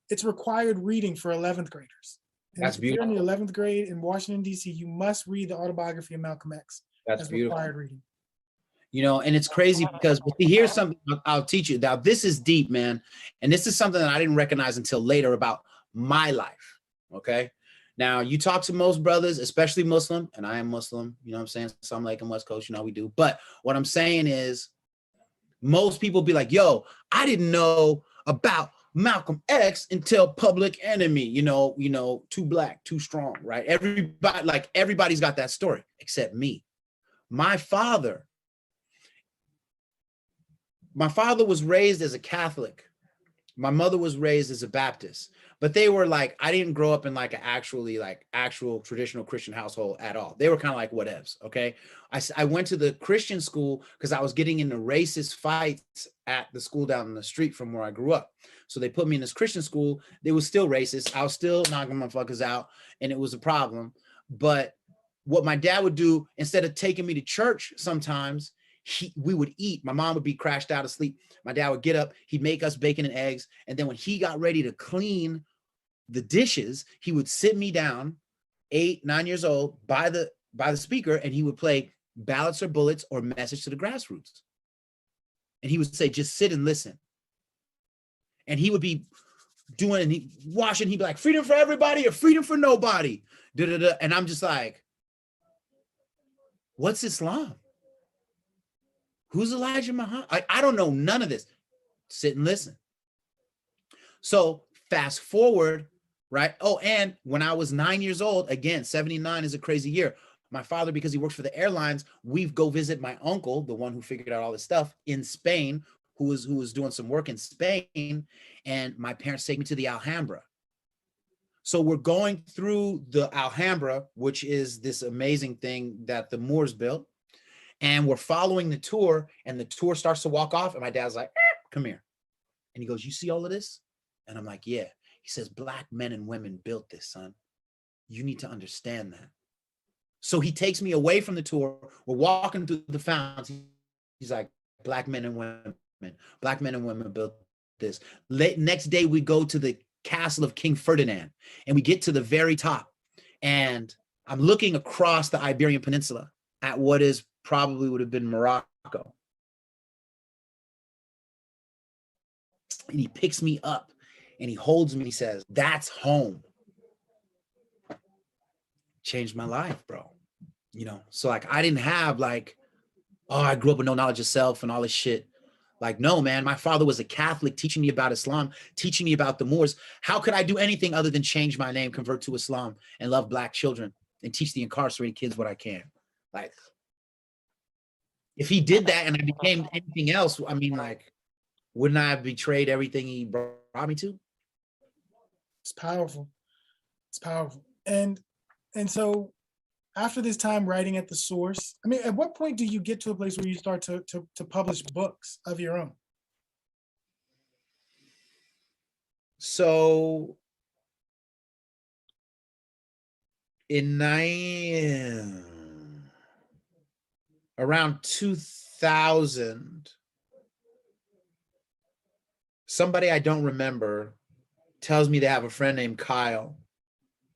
it's required reading for 11th graders. And That's if you're in beautiful. the 11th grade in Washington, D.C., you must read the autobiography of Malcolm X That's as beautiful. required reading. You know, and it's crazy because here's something I'll teach you. Now, this is deep, man. And this is something that I didn't recognize until later about my life. Okay. Now, you talk to most brothers, especially Muslim, and I am Muslim, you know what I'm saying? So I'm like in West Coast, you know, we do. But what I'm saying is most people be like, yo, I didn't know about Malcolm X until Public Enemy, you know, too black, too strong, right? Everybody's got that story except me. My father was raised as a Catholic. My mother was raised as a Baptist, but they were like, I didn't grow up in like an actual traditional Christian household at all. They were kind of like whatevs. Okay. I went to the Christian school because I was getting into racist fights at the school down the street from where I grew up. So they put me in this Christian school. They was still racist. I was still knocking motherfuckers out, and it was a problem. But what my dad would do, instead of taking me to church sometimes, we would eat. My mom would be crashed out of sleep. My dad would get up. He'd make us bacon and eggs. And then when he got ready to clean the dishes, he would sit me down, 8, 9 years old, by the speaker, and he would play Ballots or Bullets or Message to the Grassroots. And he would say, just sit and listen. And he would be doing, and he washing, he'd be like, freedom for everybody or freedom for nobody. Da-da-da. And I'm just like, what's Islam? Who's Elijah Muhammad? I don't know none of this. Sit and listen. So fast forward, right? Oh, and when I was 9 years old, again, 79 is a crazy year. My father, because he works for the airlines, we go visit my uncle, the one who figured out all this stuff in Spain, who was doing some work in Spain. And my parents take me to the Alhambra. So we're going through the Alhambra, which is this amazing thing that the Moors built. And we're following the tour, and the tour starts to walk off. And my dad's like, come here. And he goes, you see all of this? And I'm like, yeah. He says, black men and women built this, son. You need to understand that. So he takes me away from the tour. We're walking through the fountains. He's like, black men and women built this. Next day, we go to the castle of King Ferdinand, and we get to the very top. And I'm looking across the Iberian Peninsula at what is probably would have been Morocco. And he picks me up and he holds me and he says, that's home. Changed my life, bro. You know, so like I didn't have like, oh, I grew up with no knowledge of self and all this shit. Like, no, man, my father was a Catholic teaching me about Islam, teaching me about the Moors. How could I do anything other than change my name, convert to Islam, and love black children and teach the incarcerated kids what I can? Like, if he did that and I became anything else, I mean, like, wouldn't I have betrayed everything he brought me to? It's powerful. It's powerful. And so after this time writing at the source, I mean, at what point do you get to a place where you start to publish books of your own? So around 2000, somebody I don't remember tells me they have a friend named Kyle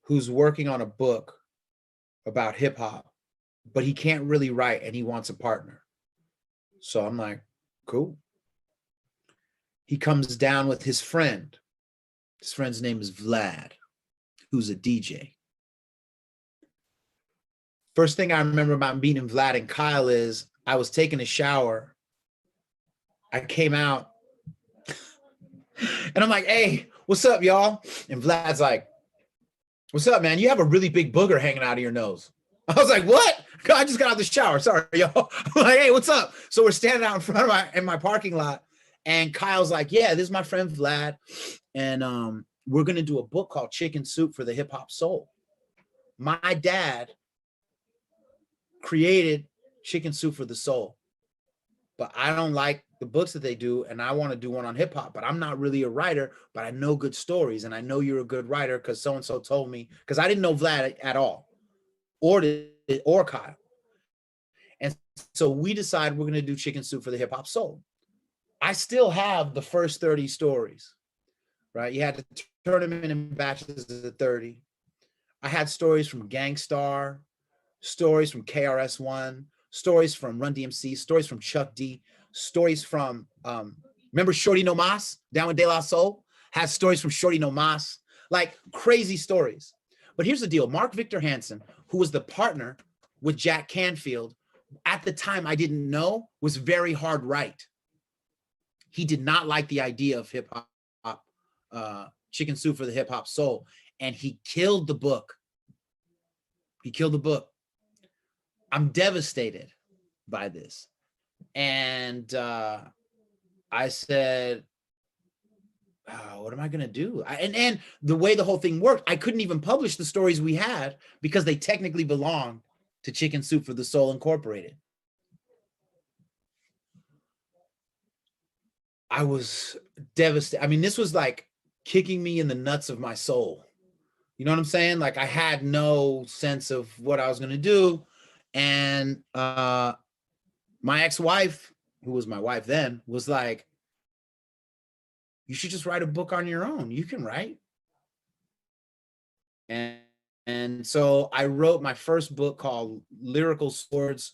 who's working on a book about hip hop, but he can't really write and he wants a partner. So I'm like, cool. He comes down with his friend. His friend's name is Vlad, who's a DJ. First thing I remember about meeting Vlad and Kyle is I was taking a shower. I came out and I'm like, hey, what's up, y'all? And Vlad's like, what's up, man? You have a really big booger hanging out of your nose. I was like, what? I just got out of the shower. Sorry, y'all. I'm like, hey, what's up? So we're standing out in front of my parking lot. And Kyle's like, yeah, this is my friend Vlad. And we're going to do a book called Chicken Soup for the Hip Hop Soul. My dad created Chicken Soup for the Soul, but I don't like the books that they do. And I want to do one on hip hop, but I'm not really a writer, but I know good stories. And I know you're a good writer because so-and-so told me, because I didn't know Vlad at all or Kyle. And so we decided we're going to do Chicken Soup for the Hip Hop Soul. I still have the first 30 stories, right? You had to turn them in batches of 30. I had stories from Gangstar, stories from KRS-One, stories from Run DMC, stories from Chuck D, stories from, remember Shorty No Mas, down with De La Soul? Had stories from Shorty No Mas, like crazy stories. But here's the deal. Mark Victor Hansen, who was the partner with Jack Canfield, at the time I didn't know, was very hard right. He did not like the idea of hip hop, Chicken Soup for the Hip Hop Soul, and he killed the book. He killed the book. I'm devastated by this. And I said, what am I going to do? And the way the whole thing worked, I couldn't even publish the stories we had because they technically belonged to Chicken Soup for the Soul Incorporated. I was devastated. I mean, this was like kicking me in the nuts of my soul. You know what I'm saying? Like I had no sense of what I was going to do. And my ex-wife, who was my wife then, was like, you should just write a book on your own. You can write. And so I wrote my first book called Lyrical Swords,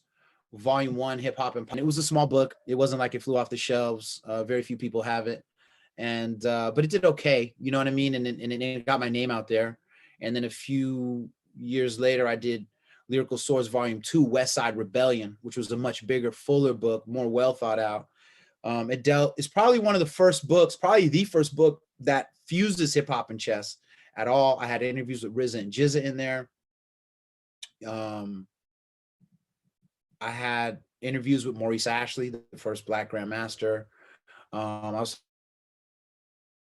Volume 1, Hip Hop and Pop. It was a small book. It wasn't like it flew off the shelves. Very few people have it. And but it did okay. You know what I mean? And it got my name out there. And then a few years later, I did Lyrical Swords Volume 2, West Side Rebellion, which was a much bigger, fuller book, more well thought out. It's probably one of the first books, probably the first book that fuses hip hop and chess at all. I had interviews with RZA and GZA in there. I had interviews with Maurice Ashley, the first Black Grandmaster. I was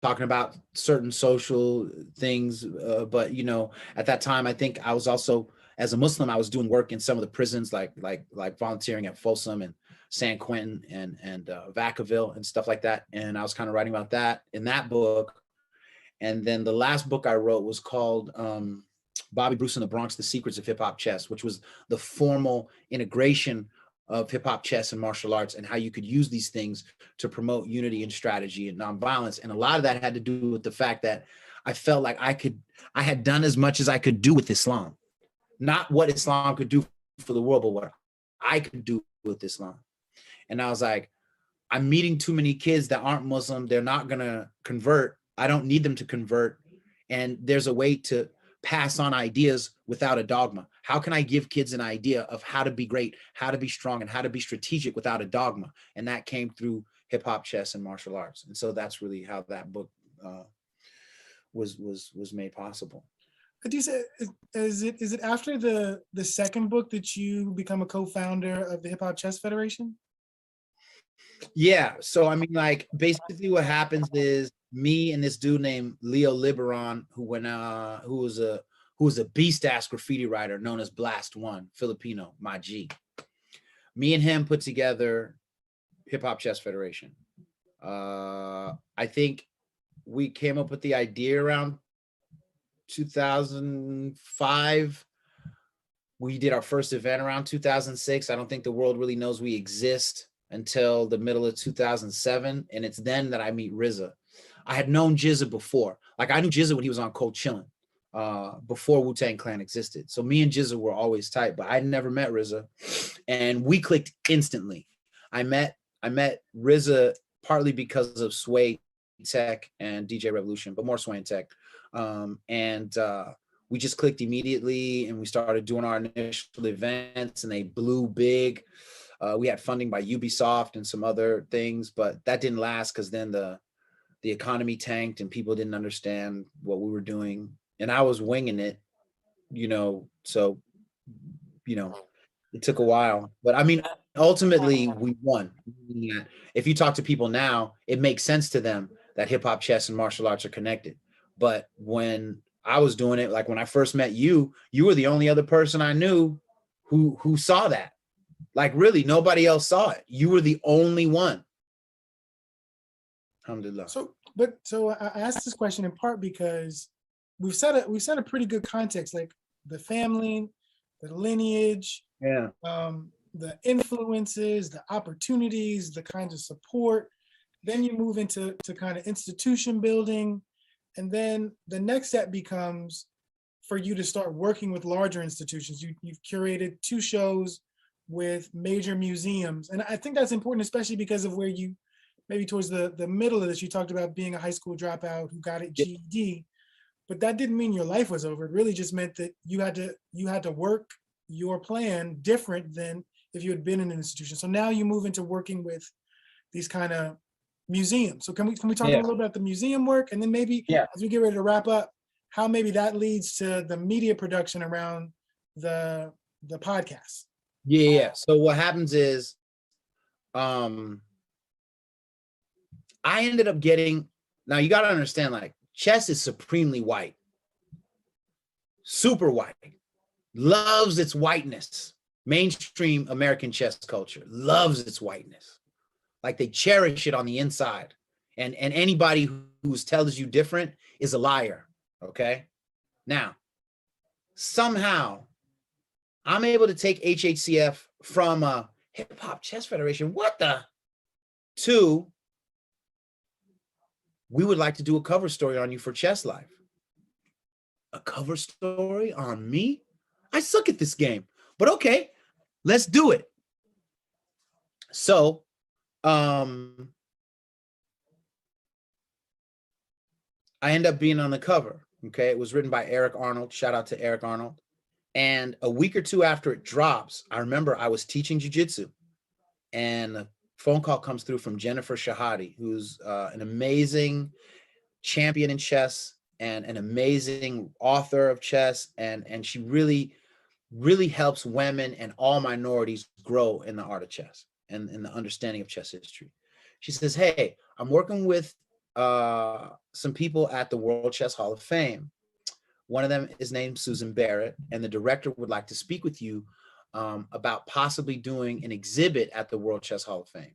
talking about certain social things, but you know, at that time, I think I was also, as a Muslim, I was doing work in some of the prisons, like volunteering at Folsom and San Quentin and Vacaville and stuff like that. And I was kind of writing about that in that book. And then the last book I wrote was called Bobby Bruce in the Bronx, The Secrets of Hip Hop Chess, which was the formal integration of hip hop chess and martial arts and how you could use these things to promote unity and strategy and nonviolence. And a lot of that had to do with the fact that I felt like I had done as much as I could do with Islam, not what Islam could do for the world, but what I could do with Islam. And I was like, I'm meeting too many kids that aren't Muslim. They're not going to convert. I don't need them to convert. And there's a way to pass on ideas without a dogma. How can I give kids an idea of how to be great, how to be strong, and how to be strategic without a dogma? And that came through hip hop, chess, and martial arts. And so that's really how that book was made possible. Adisa, is it after the second book that you become a co-founder of the Hip Hop Chess Federation? Yeah. So I mean, like basically what happens is me and this dude named Leo Liberon, who was a beast ass graffiti writer known as Blast One, Filipino, my G. Me and him put together Hip Hop Chess Federation. I think we came up with the idea around 2005. We did our first event around 2006. I don't think the world really knows we exist until the middle of 2007. And it's then that I meet RZA. I had known GZA before. Like I knew GZA when he was on Cold Chillin'. before Wu-Tang Clan existed. So me and Jizza were always tight, but I never met RZA, and we clicked instantly. I met RZA partly because of Sway Tech and DJ Revolution, but more Sway and Tech. We just clicked immediately, and we started doing our initial events, and they blew big. We had funding by Ubisoft and some other things, but that didn't last because then the economy tanked and people didn't understand what we were doing. And I was winging it, so, it took a while. But I mean, ultimately, we won. If you talk to people now, it makes sense to them that hip hop, chess, and martial arts are connected. But when I was doing it, like when I first met you, you were the only other person I knew who saw that. Like really, nobody else saw it. You were the only one. Alhamdulillah. So I asked this question in part because we've set a pretty good context, like the family, the lineage, the influences, the opportunities, the kinds of support. Then you move into kind of institution building, and then the next step becomes for you to start working with larger institutions. You've curated 2 shows with major museums, and I think that's important, especially because of where you, maybe towards the middle of this, you talked about being a high school dropout who got a GED, but that didn't mean your life was over. It really just meant that you had to work your plan different than if you had been in an institution. So now you move into working with these kind of museums. So can we talk a little bit about the museum work, and then maybe as we get ready to wrap up, how maybe that leads to the media production around the podcast? Yeah. So what happens is, I ended up getting, now you got to understand, like, chess is supremely white, super white, loves its whiteness. Mainstream American chess culture loves its whiteness. Like they cherish it on the inside. And anybody who tells you different is a liar. Okay. Now, somehow I'm able to take HHCF from a Hip Hop Chess Federation, to we would like to do a cover story on you for Chess Life. A cover story on me? I suck at this game, but okay, let's do it. So, I end up being on the cover. Okay, it was written by Eric Arnold. Shout out to Eric Arnold. And a week or 2 after it drops, I remember I was teaching jiu-jitsu, and a phone call comes through from Jennifer Shahadi, who's an amazing champion in chess and an amazing author of chess. And she really, really helps women and all minorities grow in the art of chess and in the understanding of chess history. She says, hey, I'm working with some people at the World Chess Hall of Fame. One of them is named Susan Barrett, and the director would like to speak with you about possibly doing an exhibit at the World Chess Hall of Fame.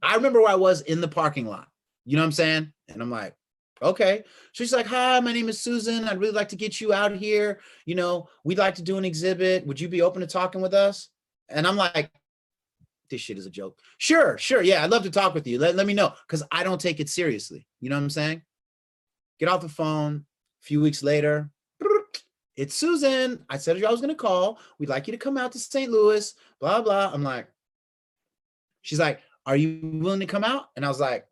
I remember where I was in the parking lot. You know what I'm saying? And I'm like, okay. So she's like, hi, my name is Susan. I'd really like to get you out here. You know, we'd like to do an exhibit. Would you be open to talking with us? And I'm like, this shit is a joke. Sure. Yeah, I'd love to talk with you. Let me know, because I don't take it seriously. You know what I'm saying? Get off the phone. A few weeks later, it's Susan. I said I was going to call. We'd like you to come out to St. Louis, blah, blah. I'm like, she's like, are you willing to come out? And I was like,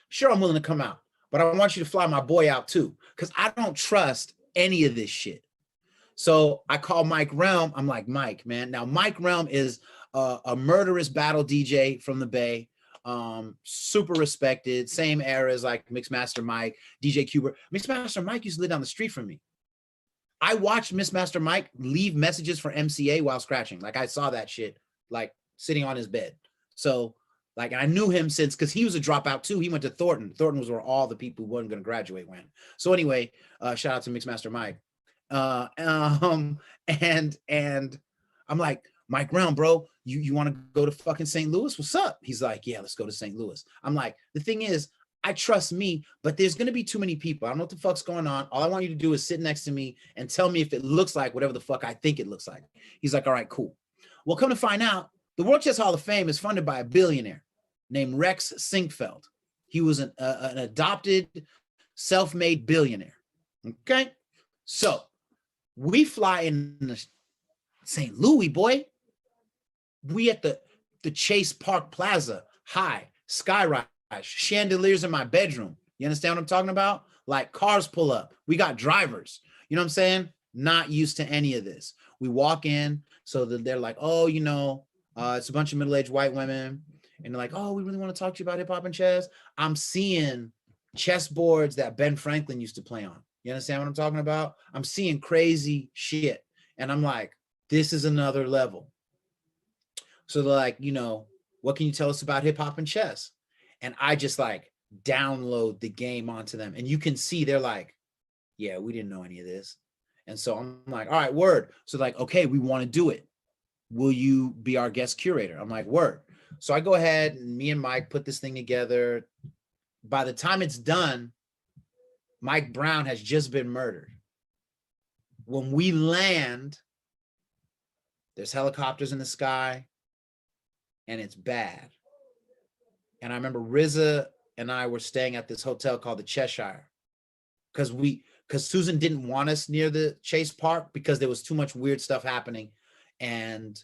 sure, I'm willing to come out, but I want you to fly my boy out too, because I don't trust any of this shit. So I call Mike Realm. I'm like, Mike, man. Now, Mike Realm is a murderous battle DJ from the Bay. Super respected, same era as like Mixmaster Mike, DJ Cuber. Mixmaster Mike used to live down the street from me. I watched Mixmaster Mike leave messages for MCA while scratching. Like I saw that shit, like sitting on his bed. So like, I knew him since, because he was a dropout too. He went to Thornton. Thornton was where all the people who weren't going to graduate went. So anyway, shout out to Mixmaster Mike. And I'm like, Mike Brown, bro, you want to go to fucking St. Louis? What's up? He's like, yeah, let's go to St. Louis. I'm like, the thing is, I trust me, but there's going to be too many people. I don't know what the fuck's going on. All I want you to do is sit next to me and tell me if it looks like whatever the fuck I think it looks like. He's like, all right, cool. Well, come to find out, the World Chess Hall of Fame is funded by a billionaire named Rex Sinkfeld. He was an adopted, self-made billionaire. Okay. So we fly in St. Louis, boy. We at the Chase Park Plaza, high, skyrise, chandeliers in my bedroom. You understand what I'm talking about? Like cars pull up. We got drivers. You know what I'm saying? Not used to any of this. We walk in, so that they're like, oh, it's a bunch of middle-aged white women. And they're like, oh, we really want to talk to you about hip hop and chess. I'm seeing chessboards that Ben Franklin used to play on. You understand what I'm talking about? I'm seeing crazy shit. And I'm like, this is another level. So they're like, what can you tell us about hip hop and chess? And I just like download the game onto them. And you can see they're like, yeah, we didn't know any of this. And so I'm like, all right, word. So like, okay, we want to do it. Will you be our guest curator? I'm like, word. So I go ahead and me and Mike put this thing together. By the time it's done, Mike Brown has just been murdered. When we land, there's helicopters in the sky and it's bad. And I remember RZA and I were staying at this hotel called the Cheshire because Susan didn't want us near the Chase Park because there was too much weird stuff happening. And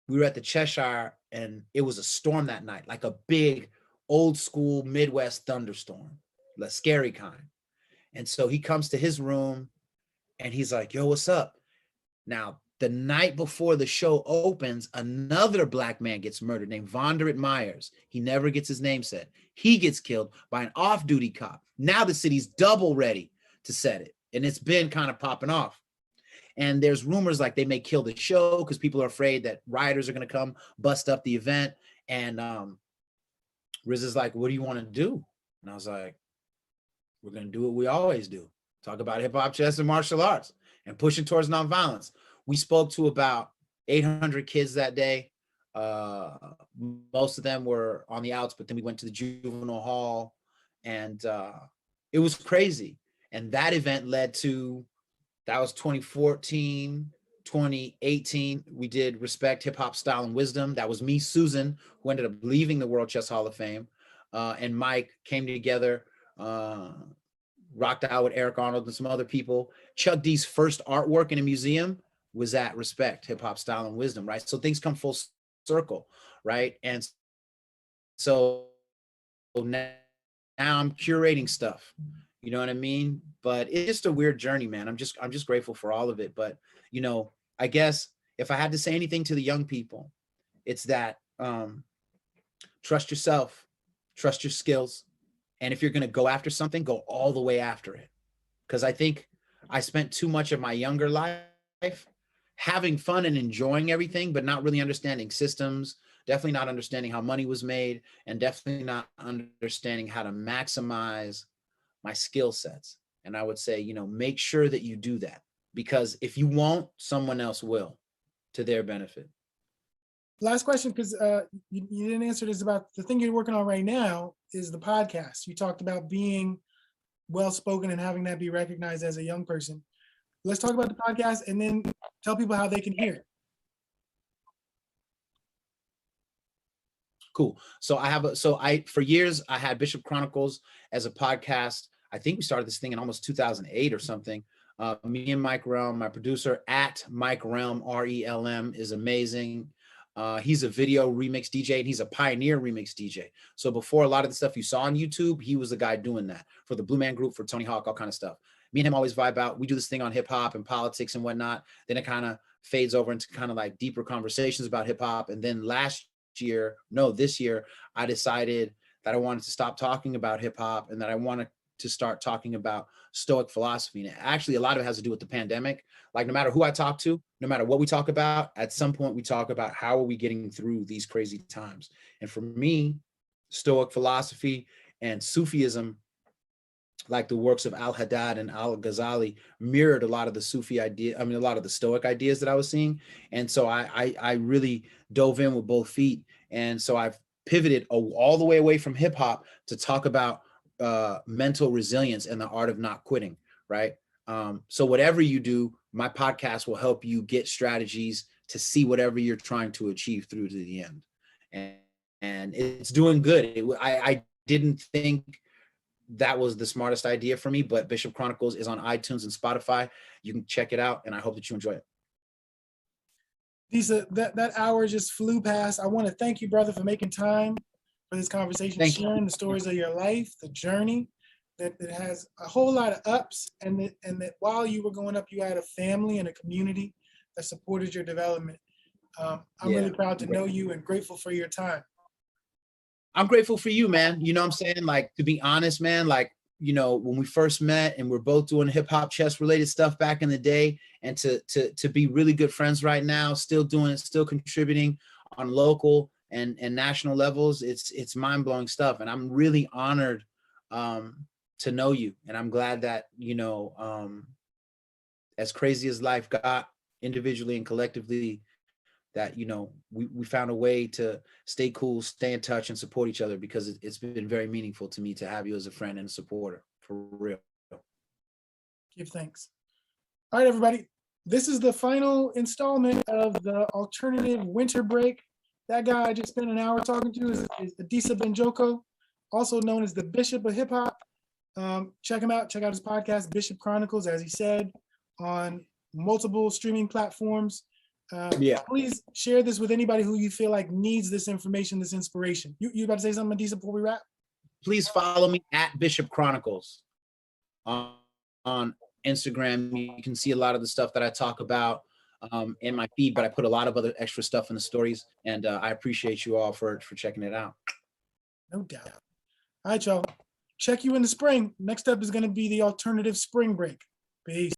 we were at the Cheshire and it was a storm that night, like a big old school Midwest thunderstorm, the scary kind. And so he comes to his room and he's like, yo, what's up? Now, the night before the show opens, another black man gets murdered named Vonderrit Myers. He never gets his name said. He gets killed by an off-duty cop. Now the city's double ready to set it. And it's been kind of popping off. And there's rumors like they may kill the show because people are afraid that rioters are going to come bust up the event. And RZA's like, what do you want to do? And I was like, we're going to do what we always do. Talk about hip hop, chess, and martial arts and pushing towards nonviolence. We spoke to about 800 kids that day. Most of them were on the outs, but then we went to the juvenile hall and it was crazy. And that event led to, that was 2014, 2018. We did Respect, Hip Hop, Style, and Wisdom. That was me, Susan, who ended up leaving the World Chess Hall of Fame. And Mike came together, rocked out with Eric Arnold and some other people. Chuck D's first artwork in a museum was at Respect, Hip Hop, Style, and Wisdom, right? So things come full circle, right? And so now I'm curating stuff, you know what I mean? But it's just a weird journey, man. I'm just grateful for all of it. But, I guess if I had to say anything to the young people, it's that trust yourself, trust your skills. And if you're going to go after something, go all the way after it. Because I think I spent too much of my younger life having fun and enjoying everything, but not really understanding systems, definitely not understanding how money was made, and definitely not understanding how to maximize my skill sets. And I would say, make sure that you do that, because if you won't, someone else will, to their benefit. Last question, because you didn't answer this, about the thing you're working on right now is the podcast. You talked about being well-spoken and having that be recognized as a young person. Let's talk about the podcast and then tell people how they can hear it. Cool. So for years, I had Bishop Chronicles as a podcast. I think we started this thing in almost 2008 or something. Me and Mike Realm, my producer at Mike Realm, RELM, is amazing. He's a video remix DJ and he's a pioneer remix DJ. So before a lot of the stuff you saw on YouTube, he was the guy doing that for the Blue Man Group, for Tony Hawk, all kind of stuff. Me and him always vibe out. We do this thing on hip hop and politics and whatnot. Then it kind of fades over into kind of like deeper conversations about hip hop. And then this year, I decided that I wanted to stop talking about hip hop and that I wanted to start talking about Stoic philosophy. And actually, a lot of it has to do with the pandemic. Like, no matter who I talk to, no matter what we talk about, at some point we talk about how are we getting through these crazy times. And for me, Stoic philosophy and Sufism, like the works of Al-Haddad and Al-Ghazali, mirrored a lot of the Sufi idea. I mean, a lot of the Stoic ideas that I was seeing. And so I really dove in with both feet. And so I've pivoted all the way away from hip hop to talk about mental resilience and the art of not quitting, right? So whatever you do, my podcast will help you get strategies to see whatever you're trying to achieve through to the end. And it's doing good. I didn't think that was the smartest idea for me. But Bishop Chronicles is on iTunes and Spotify. You can check it out, and I hope that you enjoy it. Adisa, that hour just flew past. I want to thank you, brother, for making time for this conversation, Thank you. sharing the stories of your life, the journey that has a whole lot of ups, and that while you were going up, you had a family and a community that supported your development. I'm really proud to know you and grateful for your time. I'm grateful for you, man. You know what I'm saying? Like, to be honest, man, like, you know, when we first met and we're both doing hip hop chess related stuff back in the day, and to be really good friends right now, still doing it, still contributing on local and national levels, it's mind-blowing stuff. And I'm really honored to know you. And I'm glad that, you know, as crazy as life got individually and collectively, that, you know, we found a way to stay cool, stay in touch, and support each other, because it's been very meaningful to me to have you as a friend and a supporter, for real. Give thanks. All right, everybody. This is the final installment of the alternative winter break. That guy I just spent an hour talking to is Adisa Banjoko, also known as the Bishop of Hip Hop. Check him out. Check out his podcast, Bishop Chronicles, as he said, on multiple streaming platforms. Please share this with anybody who you feel like needs this information, this inspiration. You about to say something, Adisa, before we wrap? Please follow me at Bishop Chronicles on Instagram. You can see a lot of the stuff that I talk about in my feed, but I put a lot of other extra stuff in the stories, and I appreciate you all for checking it out. No doubt. All right, y'all. Check you in the spring. Next up is going to be the alternative spring break. Peace.